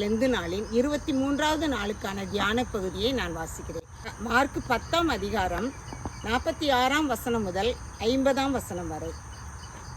Lent நாளின் 23வது நாளுக்கான தியான பகுதியை நான் வாசிக்கிறேன். மார்க் 10ஆம் அதிகாரம் 46ஆம் வசனம் முதல் 50ஆம் வசனம் வரை.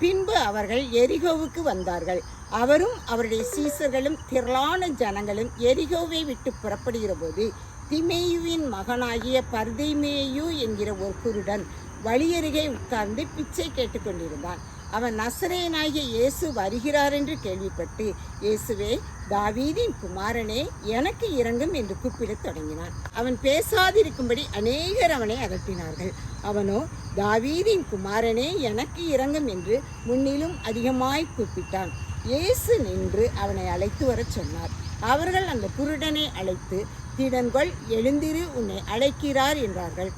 பின்பு அவர்கள் எரிகோவுக்கு வந்தார்கள். அவரும் அவருடைய சீசர்களும் திரளான ஜனங்களும் எரிகோவை விட்டு புறப்படுகிற போது திமேயுவின் மகனாகிய பர்திமேயு என்கிற ஒரு குருடன் வழியருகே உட்கார்ந்து பிச்சை கேட்டுக்கொண்டிருந்தான். அவன் நசரேயனாகிய இயேசு வருகிறார் என்று கேள்விப்பட்டு, இயேசுவே, தாவீதின் குமாரனே, எனக்கு இரங்கும் என்று கூப்பிடத் தொடங்கினான். அவன் பேசாதிருக்கும்படி அநேகர் அவனை அதட்டினார்கள். அவனோ, தாவீதின் குமாரனே, எனக்கு இரங்கும் என்று முன்னிலும் அதிகமாய் கூப்பிட்டான். இயேசு நின்று அவனை அழைத்து வரச் சொன்னார். அவர்கள் அந்த குருடனை அழைத்து, திடன்கொள், எழுந்திரு, உன்னை அழைக்கிறார் என்றார்கள்.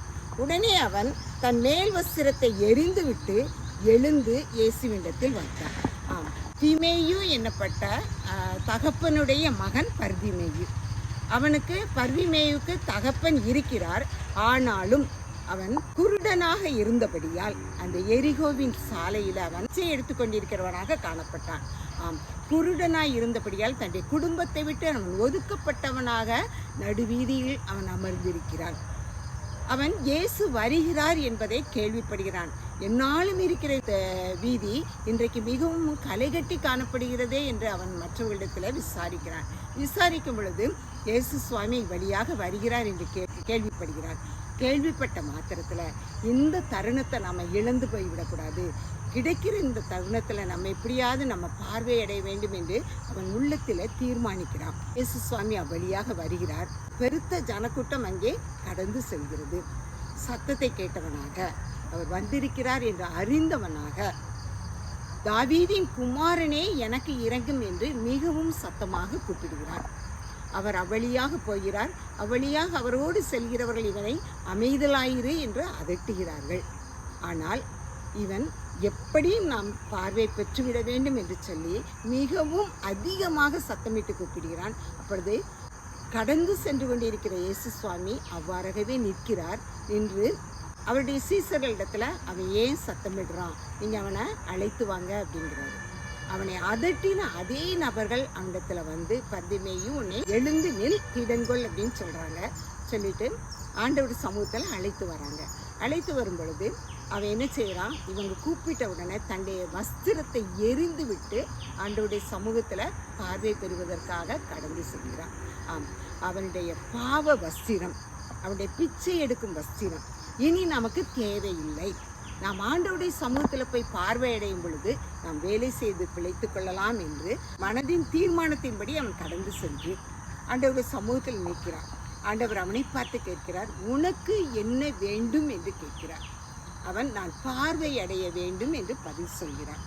உடனே அவன் தன் மேல் வஸ்திரத்தை எறிந்துவிட்டு எழுந்து இயேசுவிடத்தில் வந்தான். திமேயு என்னப்பட்ட தகப்பனுடைய மகன் பர்திமேயு. பர்திமேயுக்கு தகப்பன் இருக்கிறார். ஆனாலும் அவன் குருடனாக இருந்தபடியால் அந்த எரிகோவின் சாலையில் அவன் எடுத்துக்கொண்டிருக்கிறவனாக காணப்பட்டான். குருடனாய் இருந்தபடியால் தன்னுடைய குடும்பத்தை விட்டு அவன் ஒதுக்கப்பட்டவனாக நடுவீதியில் அவன் அமர்ந்திருக்கிறான். அவன் இயேசு வருகிறார் என்பதை கேள்விப்படுகிறான். என்னாலும் இருக்கிற வீதி இன்றைக்கு மிகவும் களைகட்டி காணப்படுகிறதே என்று அவன் மற்றவர்களிடத்தில் விசாரிக்கும் பொழுது இயேசு சுவாமி வழியாக வருகிறார் என்று கேள்விப்படுகிறார். கேள்விப்பட்ட மாத்திரத்தில் இந்த தருணத்தை நம்ம இழந்து போய்விடக்கூடாது. கிடைக்கிற இந்த தருணத்தில் நம்ம எப்படியாவது நம்ம பார்வையடைய வேண்டும் என்று அவன் உள்ளத்தில் தீர்மானிக்கிறான். இயேசு சுவாமி அவ்வழியாக வருகிறார். பெருத்த ஜனக்கூட்டம் அங்கே கடந்து செல்கிறது. சத்தத்தை கேட்டவனாக, அவர் வந்திருக்கிறார் என்று அறிந்தவனாக, தாவீதின் குமாரனே, எனக்கு இரங்கும் என்று மிகவும் சத்தமாக கூப்பிடுகிறார். அவர் அவ்வழியாக போகிறார். அவ்வழியாக அவரோடு செல்கிறவர்கள் இவனை அமைதலாயிரு என்று அதட்டுகிறார்கள். ஆனால் இவன் எப்படியும் நாம் பார்வை பெற்றுவிட வேண்டும் என்று சொல்லி மிகவும் அதிகமாக சத்தமிட்டு கூப்பிடுகிறான். அப்பொழுது கடந்து சென்று கொண்டிருக்கிற இயேசு சுவாமி அவ்வாறாகவே நிற்கிறார். நின்று அவருடைய சீசர்களிடத்துல அவன் ஏன் சத்தமிடுறான், நீங்கள் அவனை அழைத்து வாங்க அப்படிங்கிறாரு. அவனை அதட்டின அதே நபர்கள் அவனிடத்துல வந்து, பர்திமேயு, உன்னை எழுந்து நில், திடன்கொள் அப்படின்னு சொல்லிட்டு ஆண்டவர் சமூகத்தில் அழைத்து வராங்க. அழைத்து வரும் பொழுது அவன் என்ன செய்கிறான், இவங்க கூப்பிட்ட உடனே தன்னுடைய வஸ்திரத்தை எரிந்து விட்டு ஆண்டவருடைய சமூகத்தில் பார்வை பெறுவதற்காக கடந்து செல்கிறான். அவனுடைய பாவ வஸ்திரம், அவனுடைய பிச்சை எடுக்கும் வஸ்திரம் இனி நமக்கு தேவையில்லை. நாம் ஆண்டவருடைய சமூகத்தில் போய் பார்வையடையும் பொழுது நாம் வேலை செய்து பிழைத்து கொள்ளலாம் என்று மனதின் தீர்மானத்தின்படி அவன் கடந்து சென்று ஆண்டவருடைய சமூகத்தில் நிற்கிறான். ஆண்டவர் அவனை பார்த்து கேட்கிறார், உனக்கு என்ன வேண்டும் என்று கேட்கிறார். அவன், நான் பார்வையடைய வேண்டும் என்று பதில் சொல்கிறான்.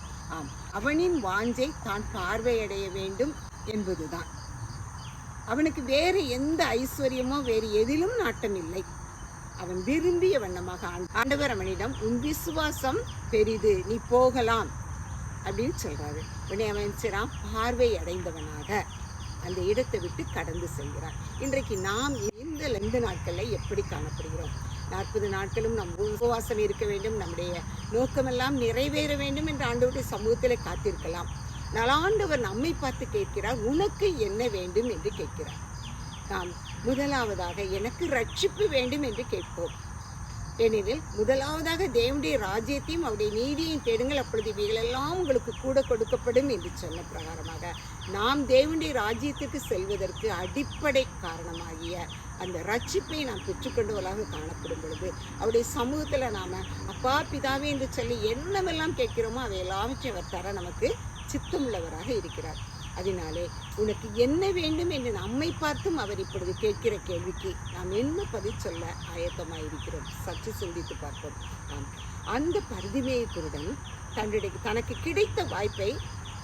அவனின் வாஞ்சை தான் பார்வையடைய வேண்டும் என்பதுதான். அவனுக்கு வேறு எந்த ஐஸ்வர்யமோ வேறு எதிலும் நாட்டம் இல்லை. அவன் விரும்பிய வண்ணமாக ஆண்டவர் அவனிடம், உன் விசுவாசம் பெரிது, நீ போகலாம் அப்படின்னு சொல்றாரு. உடனே அவன் செய்றான், பார்வை அடைந்தவனாக அந்த இடத்தை விட்டு கடந்து செல்கிறான். இன்றைக்கு நாம் இந்த லெந்து நாட்களில் எப்படி காணப்படுகிறோம்? 40 நாட்களும் நம் உபவாசம் இருக்க வேண்டும், நம்முடைய நோக்கமெல்லாம் நிறைவேற வேண்டும் என்று ஆண்டவருடைய சமூகத்தில் காத்திருக்கலாம். ஆண்டவர் நம்மை பார்த்து கேட்கிறார், உனக்கு என்ன வேண்டும் என்று கேட்கிறார். நாம் முதலாவதாக எனக்கு ரட்சிப்பு வேண்டும் என்று கேட்போம். ஏனெனில் முதலாவதாக தேவனுடைய ராஜ்யத்தையும் அவருடைய நீதியையும் தேடுங்கள், அப்பொழுது இவைகளெல்லாம் உங்களுக்கு கூட கொடுக்கப்படும் என்று சொன்ன பிரகாரமாக நாம் தேவனுடைய ராஜ்யத்திற்கு செல்வதற்கு அடிப்படை காரணமாகிய அந்த ரட்சிப்பை நாம் பெற்றுக்கொண்டவர்களாக காணப்படும் பொழுது அவருடைய சமூகத்தில் நாம் அப்பா பிதாவே என்று சொல்லி என்னவெல்லாம் கேட்கிறோமோ அவை எல்லாவற்றையும் அவர் தர நமக்கு சித்தமுள்ளவராக இருக்கிறார். அதனாலே உனக்கு என்ன வேண்டும் என்று நம்மை பார்த்தும் அவர் இப்பொழுது கேட்கிற கேள்விக்கு நாம் என்ன பதில் சொல்ல ஆயத்தமாயிருக்கிறோம்? சற்று சிந்தித்து பார்ப்போம். அந்த பர்திமேயு குருடன் தனக்கு கிடைத்த வாய்ப்பை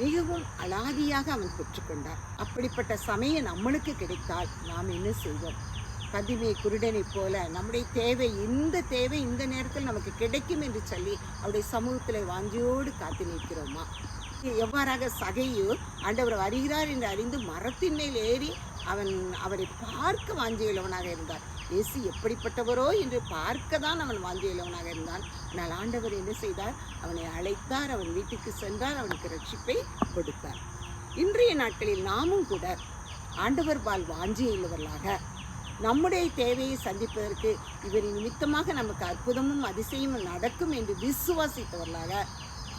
மிகவும் அலாதியாக அவன் பெற்றுக்கொண்டார். அப்படிப்பட்ட சமயம் நம்மளுக்கு கிடைத்தால் நாம் என்ன செய்வோம்? பர்திமேயு குருடனை போல நம்முடைய தேவை இந்த நேரத்தில் நமக்கு கிடைக்கும் என்று சொல்லி அவருடைய சமூகத்தில் வாஞ்சியோடு காத்து நிற்கிறோமா? எவ்வாறாக சகையு ஆண்டவர் வருகிறார் என்று அறிந்து மரத்தின் மேல் ஏறி அவரை பார்க்க வாஞ்சியுள்ளவனாக இருந்தார். இயேசு எப்படிப்பட்டவரோ என்று பார்க்க தான் அவன் வாஞ்சியுள்ளவனாக இருந்தான். ஆனால் ஆண்டவர் என்ன செய்தார்? அவனை அழைத்தார், அவன் வீட்டுக்கு சென்றார், அவனுக்கு ரட்சிப்பை கொடுத்தார். இன்றைய நாட்களில் நாமும் கூட ஆண்டவர் பால் வாஞ்சியுள்ளவர்களாக நம்முடைய தேவையை சந்திப்பதற்கு இவரின் நிமித்தமாக நமக்கு அற்புதமும் அதிசயமும் நடக்கும் என்று விசுவாசித்தவர்களாக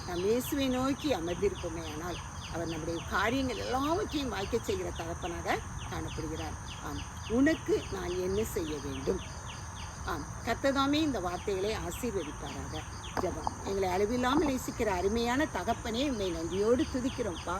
நாம் இயேசுவை நோக்கி அமர்ந்திருப்போமே ஆனால் அவர் நம்முடைய காரியங்கள் எல்லாவற்றையும் வாய்க்க செய்கிற தகப்பனாக காணப்படுகிறார். ஆம், உனக்கு நான் என்ன செய்ய வேண்டும்? ஆம், கர்த்ததாமே இந்த வார்த்தைகளை ஆசீர்வதிப்பாராக. ஜெபம். எங்களை அளவில்லாமல் நேசிக்கிற அருமையான தகப்பனே, உண்மை நன்றியோடு துதிக்கிறோம்ப்பா.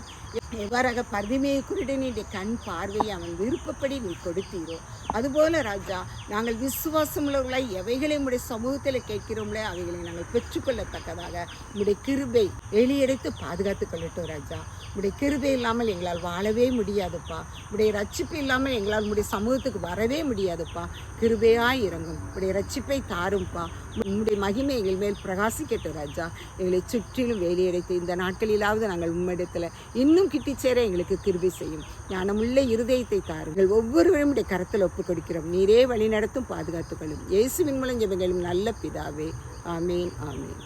எவ்வாறாக பர்திமேய குருடனுடைய கண் பார்வையை அவன் விருப்பப்படி நீ கொடுத்தீரோ, அதுபோல ராஜா நாங்கள் விசுவாசம் உள்ளவர்களாய் எவைகளை உடைய சமூகத்தில் கேட்கிறோம்ல அவைகளை நாங்கள் பெற்றுக்கொள்ளத்தக்கதாக உடைய கிருபை வெளியெடுத்து பாதுகாத்து கொள்ளட்டும் ராஜா. உடைய கிருபை இல்லாமல் எங்களால் வாழவே முடியாதுப்பா. உடைய ரட்சிப்பு இல்லாமல் எங்களால் உடைய சமூகத்துக்கு வரவே முடியாதுப்பா. கிருபையாய் இறங்கும், உடைய ரட்சிப்பை தாரும்ப்பா. உன்னுடைய மகிமை எங்கள் மேல் பிரகாசிக்கட்டும் ராஜா. எங்களை சுற்றிலும் வேலையடைத்து இந்த நாட்களிலாவது நாங்கள் உம்மிடத்தில் இன்னும் கிட்டி சேர எங்களுக்கு கிருபை செய்யும். ஞானமுள்ள இருதயத்தை தாருங்கள். ஒவ்வொருவரும் உடைய கரத்தில் ஒப்புக் கொடுக்கிறோம். நீரே வழி நடத்தும், பாதுகாத்துக் கொள்ளும். இயேசுவின் மூலம் ஜெபங்களும் நல்ல பிதாவே. ஆமேன், ஆமேன்.